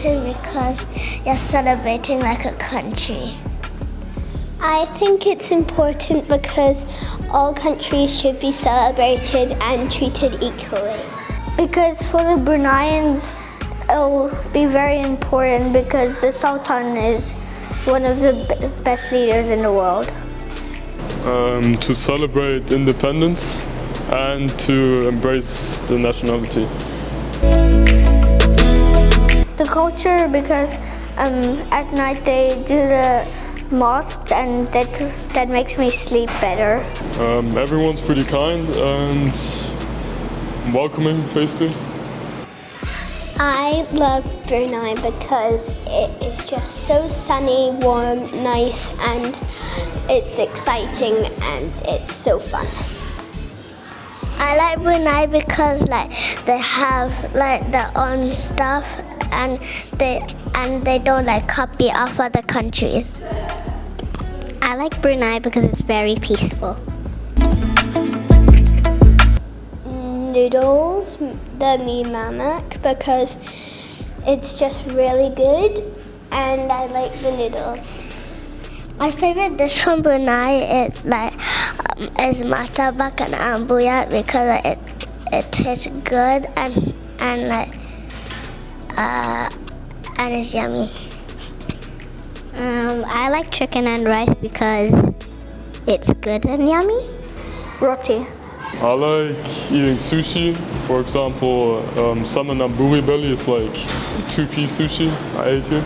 important because you're celebrating like a country. I think it's important because all countries should be celebrated and treated equally. Because for the Bruneians, it'll be very important because the Sultan is one of the best leaders in the world. To celebrate independence and to embrace the nationality. The culture, because at night they do the mosques and that makes me sleep better. Everyone's pretty kind and welcoming, basically. I love Brunei because it is just so sunny, warm, nice, and it's exciting and it's so fun. I like Brunei because they have their own stuff and they don't copy off other countries. I like Brunei because it's very peaceful. Noodles, the mee mamak, because it's just really good and I like the noodles. My favorite dish from Brunei is martabak and ambuyat because it tastes good and it's yummy. I like chicken and rice because it's good and yummy. Roti. I like eating sushi. For example, salmon and buri belly is like 2-piece sushi I ate here.